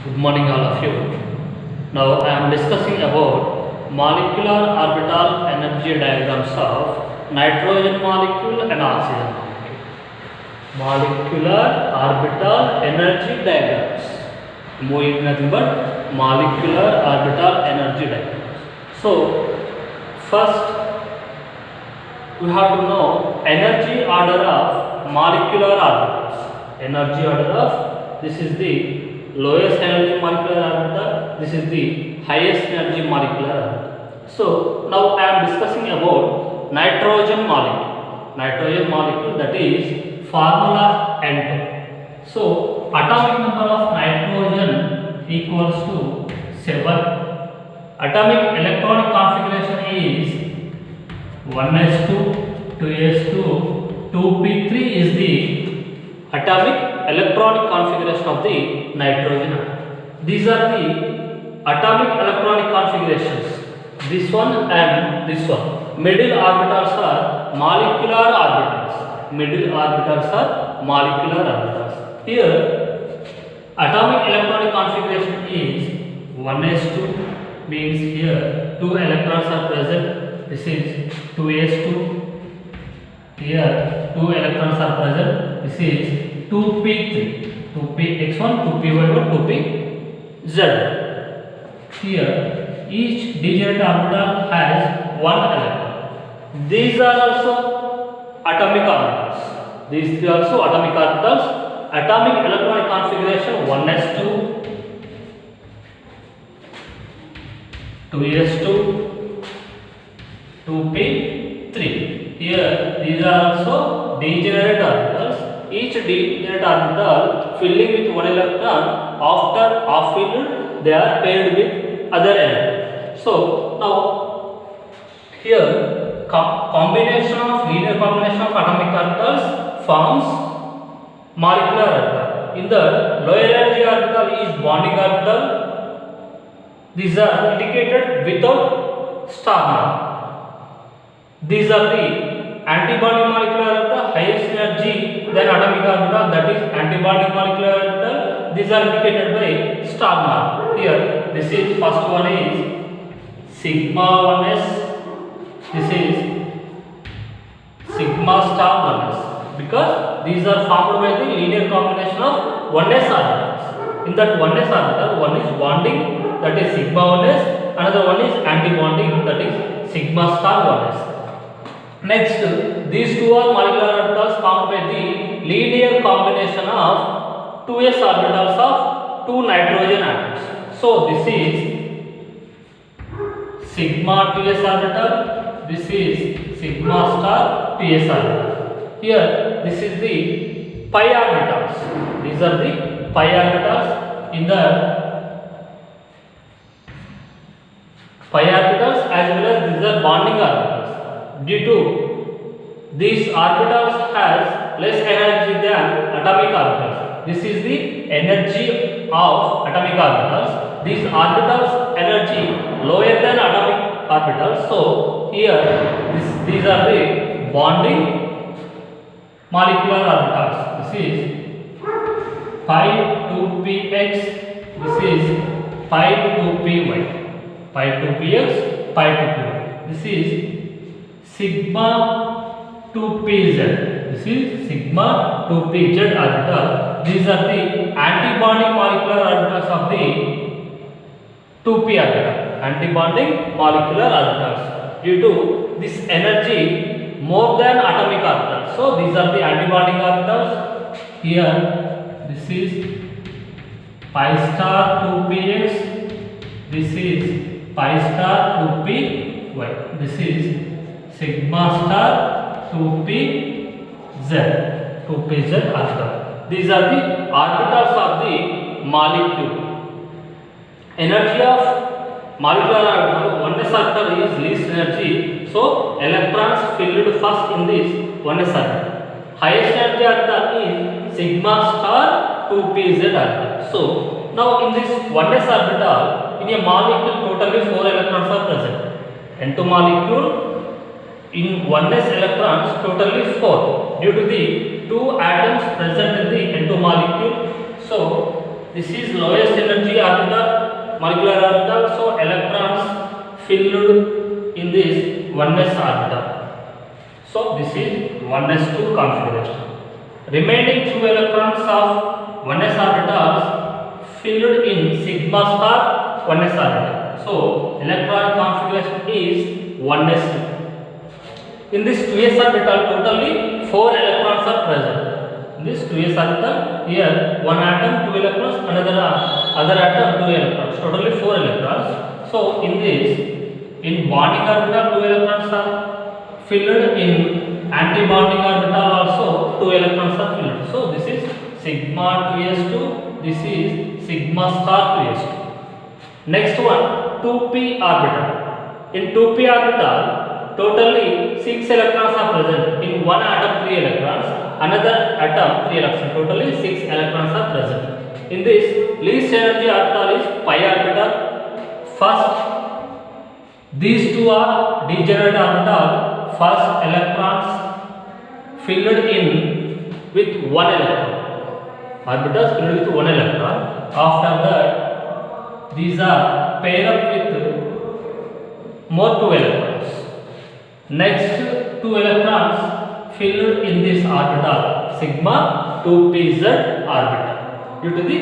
Good morning, all of you. Now I am discussing about molecular orbital energy diagrams of nitrogen molecule and oxygen molecule. Molecular orbital energy diagrams. Moving nothing but molecular orbital energy diagrams. So, first we have to know energy order of molecular orbitals. Energy order of, this is the lowest energy molecular orbital, this is the highest energy molecular orbital. So now I am discussing about nitrogen molecule. Nitrogen molecule, that is formula N2. So atomic number of nitrogen equals to 7. Atomic electronic configuration is 1s2, 2s2, 2p3 is the atomic electronic configuration of the nitrogen atom. These are the atomic electronic configurations. This one and this one. Middle orbitals are molecular orbitals. Middle orbitals are molecular orbitals. Here, atomic electronic configuration is 1s2, means here 2 electrons are present. This is 2s2. Here 2 electrons are present. This is 2p3, 2px1, 2py1, 2pz. Here each degenerate orbital has 1 electron. These are also atomic orbitals. These three also atomic orbitals. Atomic electronic configuration 1s2, 2s2, 2p3. Here these are also degenerate orbitals. Each degenerate orbital filling with 1 electron. After half filled, they are paired with other electron. So now here combination of linear combination of atomic orbitals forms molecular orbital. In the lower energy orbital is bonding orbital. These are indicated without star mark. These are the antibonding molecular orbital, highest energy than atomic orbital, that is antibonding molecular orbital. These are indicated by star mark. Here, this is first one is sigma 1s. This is sigma star 1s, because these are formed by the linear combination of 1s orbitals. In that 1s orbital, one is bonding, that is sigma 1s. Another one is antibonding, that is sigma star 1s. Next, these two are molecular orbitals formed by the linear combination of 2s orbitals of 2 nitrogen atoms. So this is sigma 2s orbital, this is sigma star 2s orbital. Here this is the pi orbitals. These are the pi orbitals. In the pi orbitals as well as these are bonding orbitals. Due to these orbitals has less energy than atomic orbitals. This is the energy of atomic orbitals. These orbitals energy lower than atomic orbitals. So here these are the bonding molecular orbitals. This is pi 2px. This is pi 2py. Pi 2px, pi 2py. This is sigma 2pz. This is sigma 2pz orbital. These are the antibonding molecular orbitals of the 2p orbital. Antibonding molecular orbitals. Due to this energy more than atomic orbitals. So these are the antibonding orbitals. Here this is pi star 2px. This is pi star 2py. This is sigma star 2pz, 2pz orbital. These are the orbitals of the molecule. Energy of molecular orbital, 1s orbital is least energy, so electrons filled first in this 1s orbital. Highest energy orbital is sigma star 2pz orbital. So now in this 1s orbital, in a molecule totally 4 electrons are present. N2 molecule, in 1s electrons totally 4 due to the 2 atoms present in the N2 molecule. So this is lowest energy orbital, molecular orbital. So electrons filled in this 1s orbital. So this is 1s2 configuration. Remaining 2 electrons of 1s orbitals filled in sigma star 1s orbital. So electronic configuration is 1s2. In this 2s orbital, totally 4 electrons are present. In this 2s orbital, here one atom 2 electrons, another other atom 2 electrons. Totally 4 electrons. So in this, in bonding orbital 2 electrons are filled. In anti-bonding orbital also 2 electrons are filled. So this is sigma 2s2. This is sigma star 2s2. Next one, 2p orbital. In 2p orbital, totally 6 electrons are present. In one atom 3 electrons, another atom 3 electrons. Totally 6 electrons are present. In this, least energy orbital is pi orbital. First, these two are degenerate orbital. First, electrons filled in with 1 electron. Orbitals filled with 1 electron. After that, these are paired up with more 2 electrons. Next, 2 electrons filled in this orbital sigma 2pz orbital due to the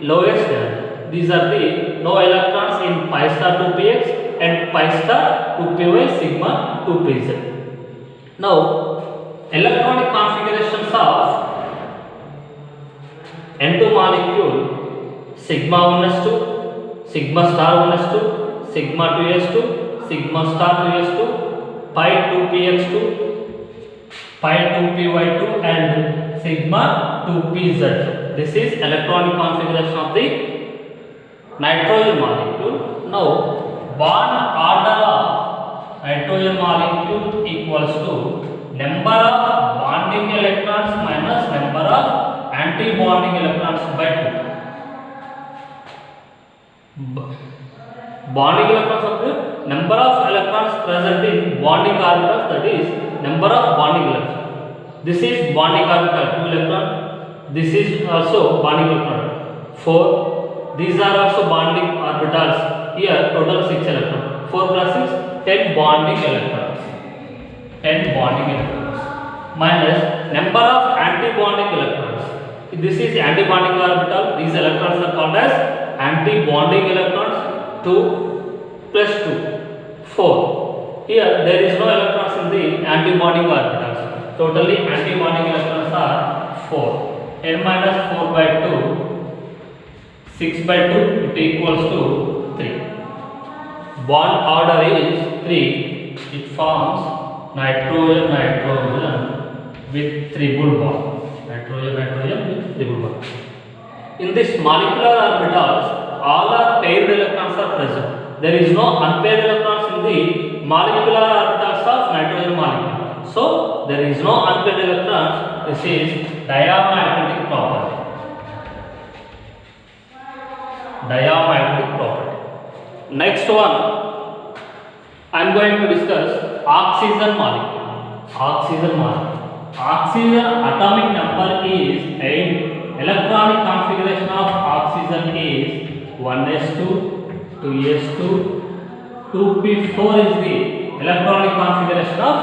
lowest energy. These are the no electrons in pi star 2px and pi star 2py sigma 2pz. Now, electronic configurations of N2 molecule sigma 1s2, sigma star 1s2, sigma 2s2, sigma star 2s2, pi 2px2, pi 2py2 and sigma 2pz. This is electronic configuration of the nitrogen molecule. Now, bond order of nitrogen molecule equals to number of bonding electrons minus number of anti-bonding electrons by 2. Bonding electrons of the number of electrons present in bonding orbitals, that is number of bonding electrons. This is bonding orbital 2 electron. This is also bonding electron 4. These are also bonding orbitals. Here total 6 electrons. 4 plus 6. 10 bonding electrons. 10 bonding electrons minus number of anti-bonding electrons. This is anti-bonding orbital. These electrons are called as anti-bonding electrons. 2 plus 2, 4. Here there is no electrons in the anti-bonding orbitals. Totally anti-bonding electrons are 4. N minus 4 by 2, 6 by 2, it equals to 3. Bond order is 3. It forms nitrogen with triple bond. Nitrogen with triple bond. In this molecular orbitals, all are paired electrons are present. There is no unpaired electrons in the molecular orbitals of nitrogen molecule. So there is no unpaired electrons. This is diamagnetic property. Diamagnetic property. Next one, I am going to discuss oxygen molecule. Oxygen molecule. Oxygen atomic number is 8. Electronic configuration of oxygen is 1s2, 2s2, 2p4 is the electronic configuration of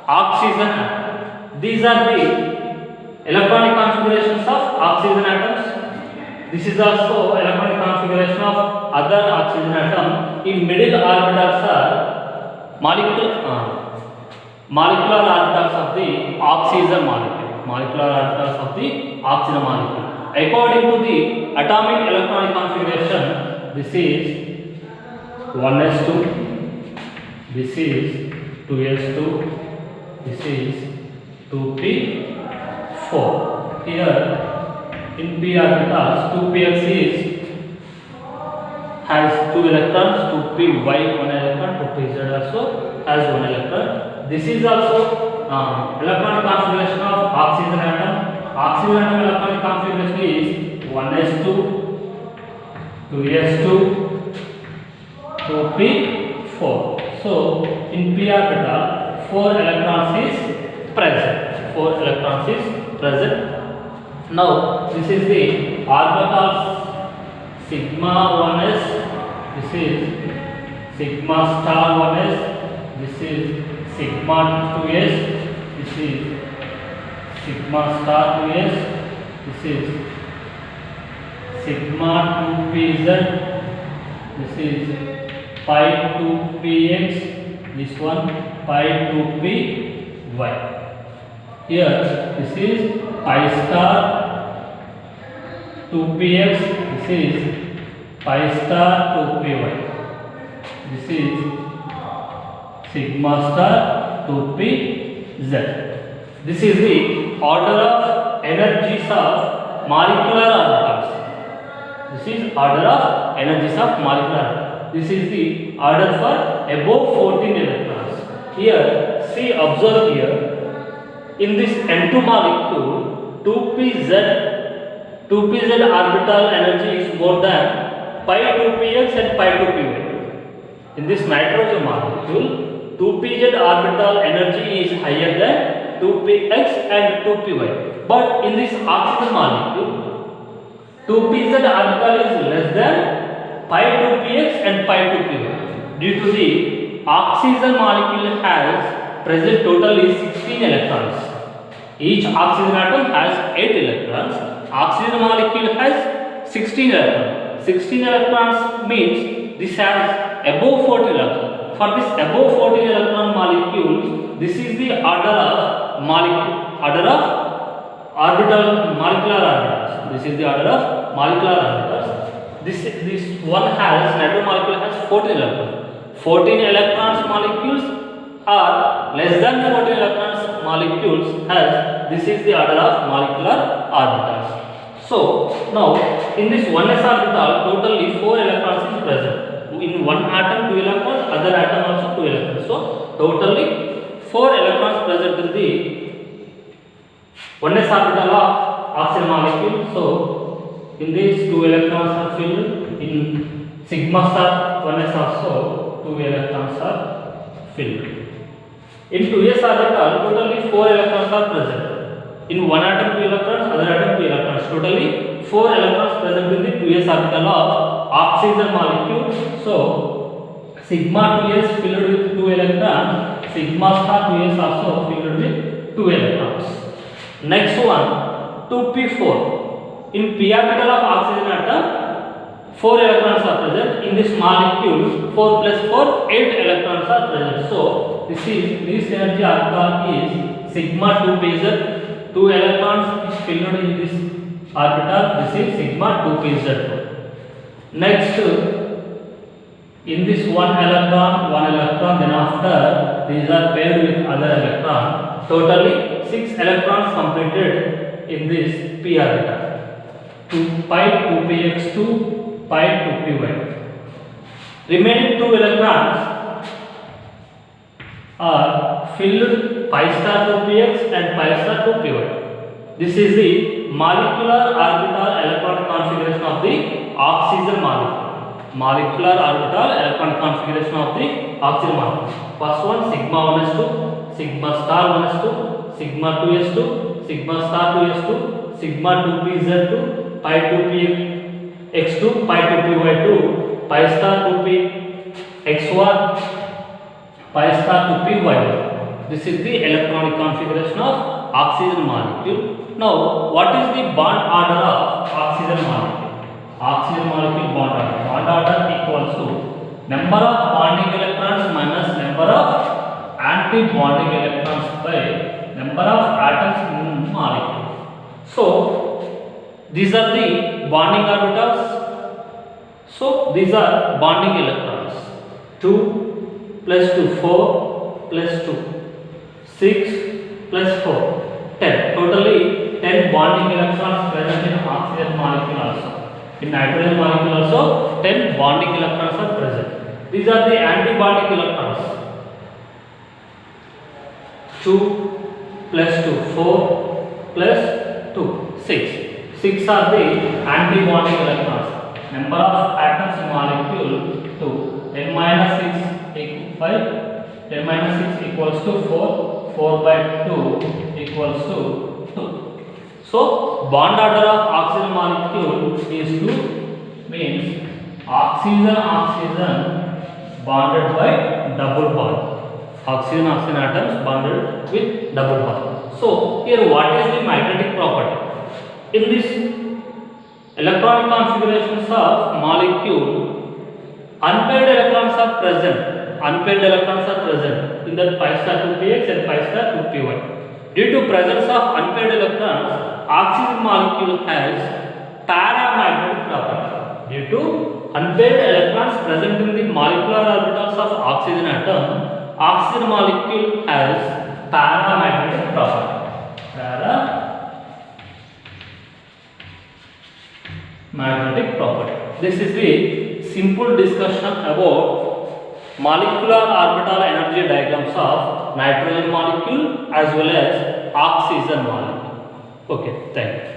oxygen atom. These are the electronic configurations of oxygen atoms. This is also electronic configuration of other oxygen atom. In middle orbitals are molecular orbitals of the oxygen molecule. Molecular orbitals of the oxygen molecule. According to the atomic electronic configuration, this is 1s2, this is 2s2, this is 2p4. Here in p orbitals, 2px has 2 electrons, 2py 1 electron, 2pz also has 1 electron. This is also electronic configuration of oxygen atom. Oxygen atom electronic configuration is 1s2, 2s2, 2p4. So in p orbital 4 electrons is present. 4 electrons is present. Now this is the orbitals sigma 1s, this is sigma star 1s, this is sigma 2s, this is sigma star 2s, this is sigma 2pz, this is pi 2px, this one pi 2py. Here this is pi star 2px, this is pi star 2py, this is sigma star 2pz. This is the order of energies of molecular orbitals. This is order of energies of molecular orbitals. This is the order for above 14 electrons. Here, see, observe here. In this N2 molecule, 2pz orbital energy is more than pi 2px and pi 2py. In this nitrogen molecule, 2pz orbital energy is higher than 2px and 2py. But in this oxygen molecule, 2pz orbital is less than pi 2px and pi 2py. Due to the oxygen molecule has present total is 16 electrons. Each oxygen atom has 8 electrons. Oxygen molecule has 16 electrons. 16 electrons means this has above 14 electrons. For this above 14 electron molecules, this is the order of orbital molecular orbitals. This is the order of molecular orbitals. This one has nitrogen molecule has 14 electrons. 14 electrons molecules are less than 14 electrons molecules has, this is the order of molecular orbitals. So now in this 1s orbital totally 4 electrons is present. In one atom 2 electrons, other atom also 2 electrons. So totally 4 electrons present in the 1s orbital of oxygen molecule. So in this 2 electrons are filled. In sigma star 1s also 2 electrons are filled. In 2s orbital, totally 4 electrons are present. In one atom 2 electrons, other atom 2 electrons. Totally 4 electrons present in the 2s orbital of oxygen molecule. So sigma 2s filled with 2 electrons, sigma star 2s also filled with 2 electrons. Next one, 2p4. In p orbital of oxygen atom, 4 electrons are present. In this molecule, 4 plus 4, 8 electrons are present. So this energy orbital is sigma 2pz. 2 electrons is filled in this orbital. This is sigma 2pz. Next, in this one electron, then after these are paired with other electron. Totally 6 electrons completed in this p orbital. 2 pi 2px2 pi 2py. Remaining 2 electrons are filled pi star 2px and pi star 2py. This is the molecular orbital electron configuration of the oxygen molecule. Molecular orbital electron configuration of the oxygen molecule. First one sigma 1s2, sigma star 1s2, sigma 2s2, sigma star 2s2, sigma 2pz2, pi 2px2, pi 2py2, pi star 2px1, pi star 2py1. This is the electronic configuration of oxygen molecule. Now, what is the bond order of oxygen molecule? Oxygen molecule bond order. Bond order equals to number of bonding electrons minus number of anti-bonding electrons by number of atoms in molecule. So, these are the bonding orbitals. So, these are bonding electrons. 2 plus 2, 4 plus 2. 6 plus 4, 10. Totally 10 bonding electrons present in oxygen molecule also. In nitrogen molecule also 10 bonding electrons are present. These are the anti-bonding electrons. 2 plus 2, 4 plus 2, 6. 6 are the anti-bonding electrons. Number of atoms in molecule 2. 10 minus 6 equals 5. 10 minus 6 equals to 4. 4 by 2 equals to 2. So bond order of oxygen molecule is 2, means oxygen bonded by double bond. Oxygen atoms bonded with double bond. So here what is the magnetic property? In this electronic configurations of molecule, unpaired electrons are present. Unpaired electrons are present in the pi star 2px and pi star 2py. Due to presence of unpaired electrons, oxygen molecule has paramagnetic property. Due to unpaired electrons present in the molecular orbitals of oxygen atom, oxygen molecule has paramagnetic property. Paramagnetic property. This is the simple discussion about molecular orbital energy diagrams of nitrogen molecule as well as oxygen molecule. Okay, thank you.